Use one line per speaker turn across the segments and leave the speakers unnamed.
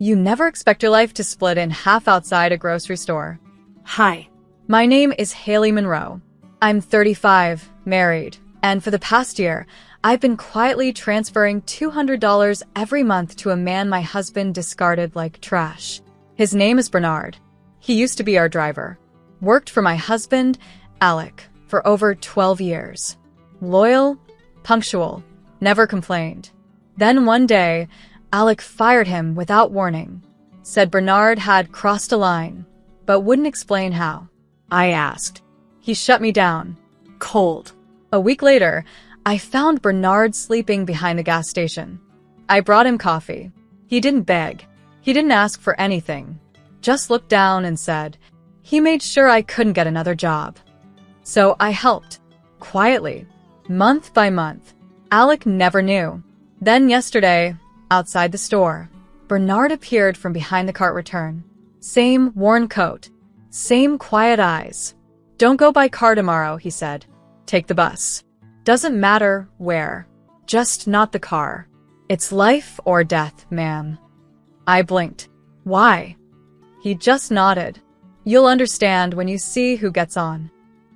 You never expect your life to split in half outside a grocery store.
Hi.
My name is Haley Monroe. I'm 35, married, and for the past year, I've been quietly transferring $200 every month to a man my husband discarded like trash. His name is Bernard. He used to be our driver. Worked for my husband, Alec, for over 12 years. Loyal, punctual, never complained. Then one day, Alec fired him without warning. Said Bernard had crossed a line, but wouldn't explain how. I asked. He shut me down. Cold. A week later, I found Bernard sleeping behind the gas station. I brought him coffee. He didn't beg. He didn't ask for anything. Just looked down and said, he made sure I couldn't get another job. So I helped. Quietly. Month by month. Alec never knew. Then yesterday, outside the store, Bernard appeared from behind the cart return. Same worn coat. Same quiet eyes. Don't go by car tomorrow, he said. Take the bus. Doesn't matter where. Just not the car. It's life or death, ma'am. I blinked. Why? He just nodded. You'll understand when you see who gets on.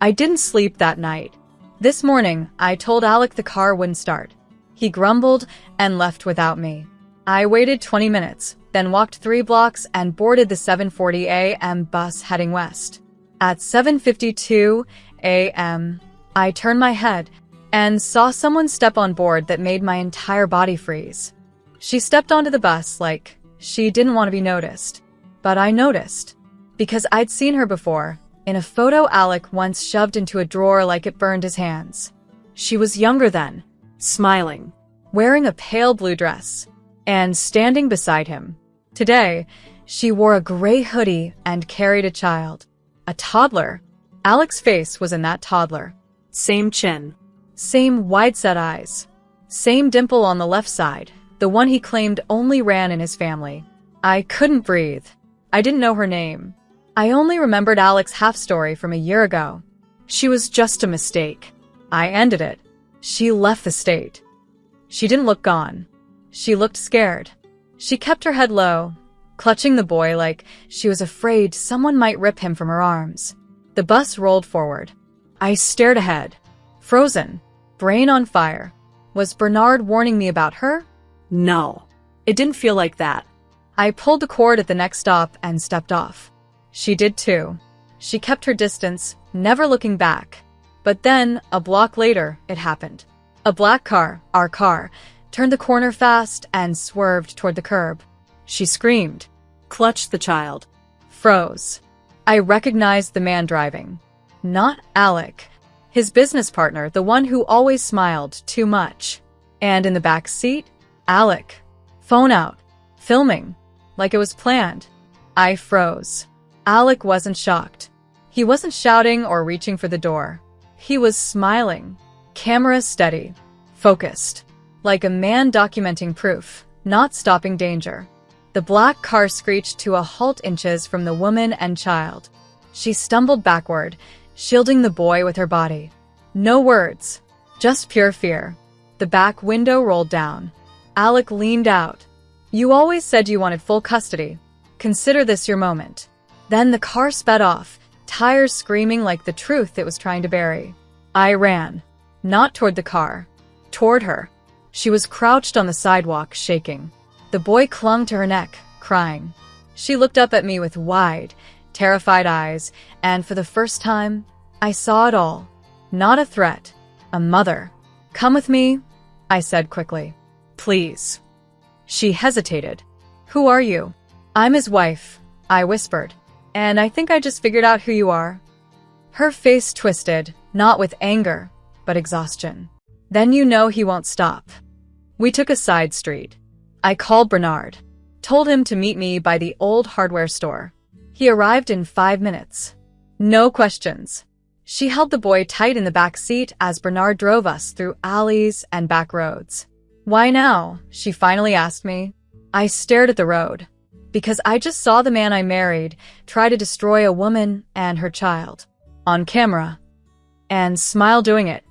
I didn't sleep that night. This morning, I told Alec the car wouldn't start. He grumbled and left without me. I waited 20 minutes, then walked 3 blocks and boarded the 7:40 a.m. bus heading west. At 7:52 a.m., I turned my head and saw someone step on board that made my entire body freeze. She stepped onto the bus like she didn't want to be noticed. But I noticed, because I'd seen her before, in a photo Alec once shoved into a drawer like it burned his hands. She was younger then, smiling, wearing a pale blue dress, and standing beside him. Today, she wore a gray hoodie and carried a child. A toddler. Alec's face was in that toddler.
Same chin.
Same wide-set eyes. Same dimple on the left side, the one he claimed only ran in his family. I couldn't breathe. I didn't know her name. I only remembered Alec's half-story from a year ago. She was just a mistake. I ended it. She left the state. She didn't look gone. She looked scared. She kept her head low, clutching the boy like she was afraid someone might rip him from her arms. The bus rolled forward. I stared ahead, frozen, brain on fire. Was Bernard warning me about her?
No. It didn't feel like that.
I pulled the cord at the next stop and stepped off. She did too. She kept her distance, never looking back. But then, a block later, it happened. A black car, our car, turned the corner fast and swerved toward the curb. She screamed,
Clutched the child.
Froze. I recognized the man driving. Not Alec. His business partner, the one who always smiled too much. And in the back seat, Alec. Phone out. Filming. Like it was planned. I froze. Alec wasn't shocked. He wasn't shouting or reaching for the door. He was smiling. Camera steady. Focused. Like a man documenting proof, not stopping danger. The black car screeched to a halt inches from the woman and child. She stumbled backward, shielding the boy with her body. No words. Just pure fear. The back window rolled down. Alec leaned out. You always said you wanted full custody. Consider this your moment. Then the car sped off, tires screaming like the truth it was trying to bury. I ran. Not toward the car. Toward her. She was crouched on the sidewalk, shaking. The boy clung to her neck, crying. She looked up at me with wide, terrified eyes, and for the first time, I saw it all. Not a threat. A mother. Come with me, I said quickly. Please. She hesitated. Who are you? I'm his wife, I whispered. And I think I just figured out who you are. Her face twisted, not with anger, but exhaustion. Then you know he won't stop. We took a side street. I called Bernard. Told him to meet me by the old hardware store. He arrived in 5 minutes. No questions. She held the boy tight in the back seat as Bernard drove us through alleys and back roads. Why now? She finally asked me. I stared at the road. Because I just saw the man I married try to destroy a woman and her child. On camera. And smile doing it.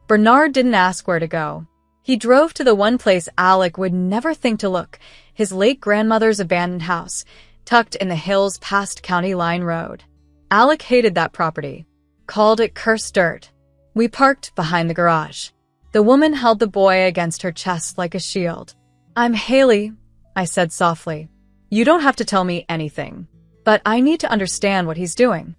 Bernard didn't ask where to go. He drove to the one place Alec would never think to look, his late grandmother's abandoned house, tucked in the hills past County Line Road. Alec hated that property, called it cursed dirt. We parked behind the garage. The woman held the boy against her chest like a shield. "I'm Haley," I said softly. "You don't have to tell me anything, but I need to understand what he's doing."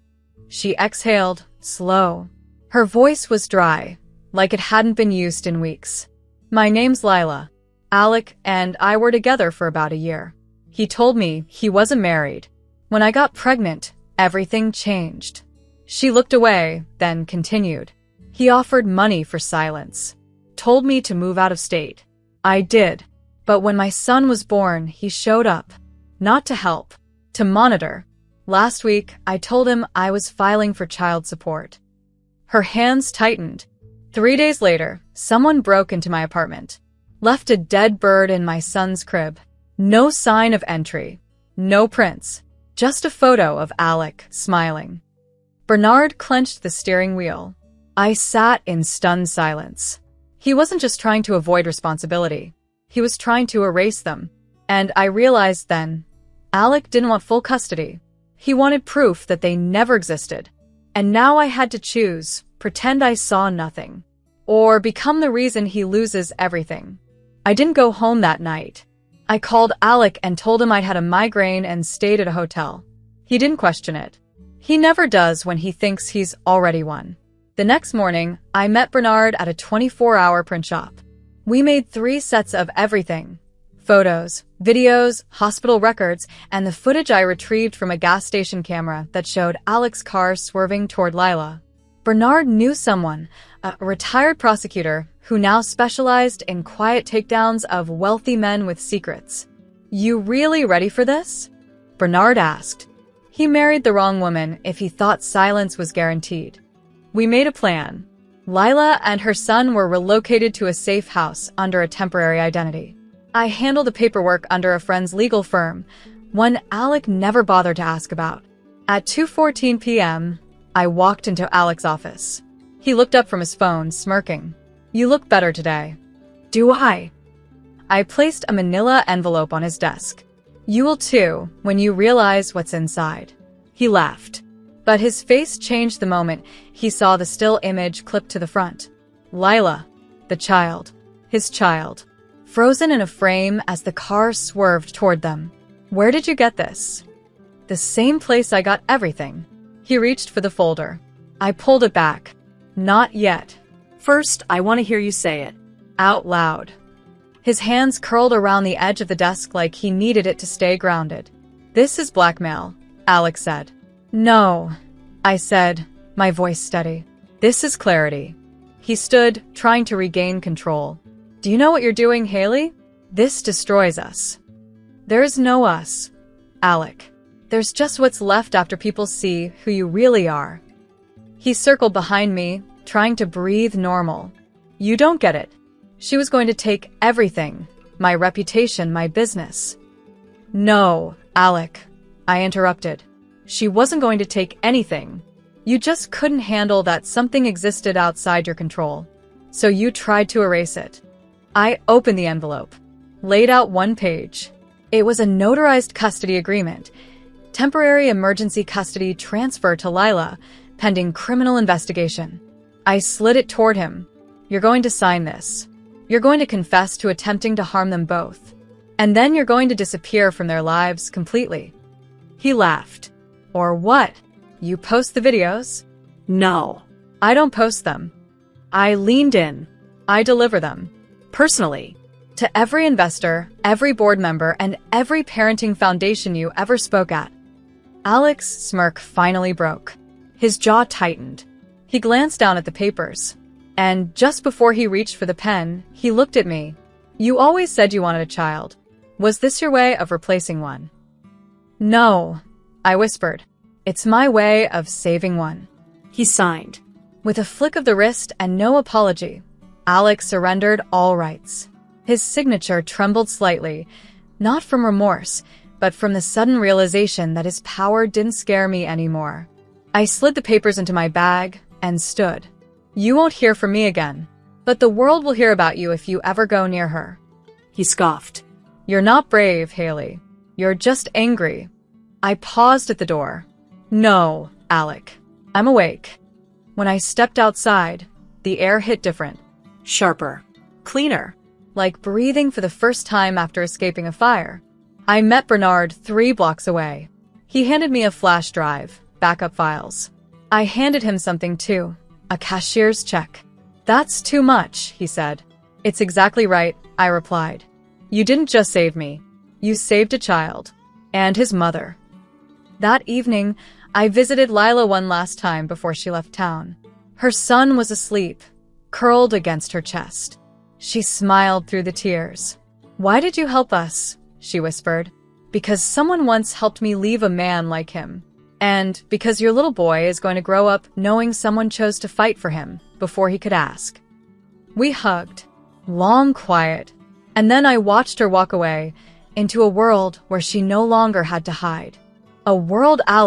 She exhaled, slow. Her voice was dry, like it hadn't been used in weeks. "My name's Lila. Alec and I were together for about a year. He told me he wasn't married. When I got pregnant, everything changed." She looked away, then continued. "He offered money for silence. Told me to move out of state. I did. But when my son was born, he showed up. Not to help, to monitor. Last week, I told him I was filing for child support." Her hands tightened. 3 days later, someone broke into my apartment. Left a dead bird in my son's crib. No sign of entry. No prints. Just a photo of Alec smiling. Bernard clenched the steering wheel. I sat in stunned silence. He wasn't just trying to avoid responsibility. He was trying to erase them. And I realized then, Alec didn't want full custody. He wanted proof that they never existed. And now I had to choose, pretend I saw nothing, or become the reason he loses everything. I didn't go home that night. I called Alec and told him I'd had a migraine and stayed at a hotel. He didn't question it. He never does when he thinks he's already won. The next morning, I met Bernard at a 24-hour print shop. We made 3 sets of everything: photos, videos, hospital records, and the footage I retrieved from a gas station camera that showed Alec's car swerving toward Lila. Bernard knew someone, a retired prosecutor, who now specialized in quiet takedowns of wealthy men with secrets. "You really ready for this?" Bernard asked. He married the wrong woman if he thought silence was guaranteed. We made a plan. Lila and her son were relocated to a safe house under a temporary identity. I handled the paperwork under a friend's legal firm, one Alec never bothered to ask about. At 2:14 p.m., I walked into Alec's office. He looked up from his phone, smirking. "You look better today." "Do I?" I placed a manila envelope on his desk. "You will too, when you realize what's inside." He laughed. But his face changed the moment he saw the still image clipped to the front. Lila, the child, his child, frozen in a frame as the car swerved toward them. "Where did you get this?" "The same place I got everything." He reached for the folder. I pulled it back. "Not yet."
First, I want to hear you say it.
Out loud. His hands curled around the edge of the desk like he needed it to stay grounded. "This is blackmail," Alec said. "No," I said, my voice steady. "This is clarity." He stood, trying to regain control. "Do you know what you're doing, Haley? This destroys us." "There's no us, Alec. There's just what's left after people see who you really are." He circled behind me, trying to breathe normal. "You don't get it. She was going to take everything, my reputation, my business." "No, Alec," I interrupted. "She wasn't going to take anything. You just couldn't handle that something existed outside your control. So you tried to erase it." I opened the envelope, laid out one page. It was a notarized custody agreement. Temporary emergency custody transfer to Lila, pending criminal investigation. I slid it toward him. "You're going to sign this. You're going to confess to attempting to harm them both. And then you're going to disappear from their lives completely." He laughed. "Or what? You post the videos?"
No.
"I don't post them. I leaned in. I deliver them. Personally. To every investor, every board member, and every parenting foundation you ever spoke at." Alec's smirk finally broke. His jaw tightened. He glanced down at the papers. And just before he reached for the pen, he looked at me. "You always said you wanted a child. Was this your way of replacing one?" "No," I whispered. "It's my way of saving one."
He signed.
With a flick of the wrist and no apology, Alec surrendered all rights. His signature trembled slightly, not from remorse, but from the sudden realization that his power didn't scare me anymore. I slid the papers into my bag and stood. "You won't hear from me again, but the world will hear about you if you ever go near her."
He scoffed.
You're not brave, Haley. You're just angry. I paused at the door. No, Alec. I'm awake. When I stepped outside, the air hit different.
Sharper. Cleaner.
Like breathing for the first time after escaping a fire. I met Bernard 3 blocks away. He handed me a flash drive, backup files. I handed him something too, a cashier's check. That's too much, he said. It's exactly right, I replied. You didn't just save me. You saved a child. And his mother. That evening, I visited Lila one last time before she left town. Her son was asleep, curled against her chest. She smiled through the tears. Why did you help us? She whispered. Because someone once helped me leave a man like him. And because your little boy is going to grow up knowing someone chose to fight for him before he could ask. We hugged. Long quiet. And then I watched her walk away into a world where she no longer had to hide. A world Alex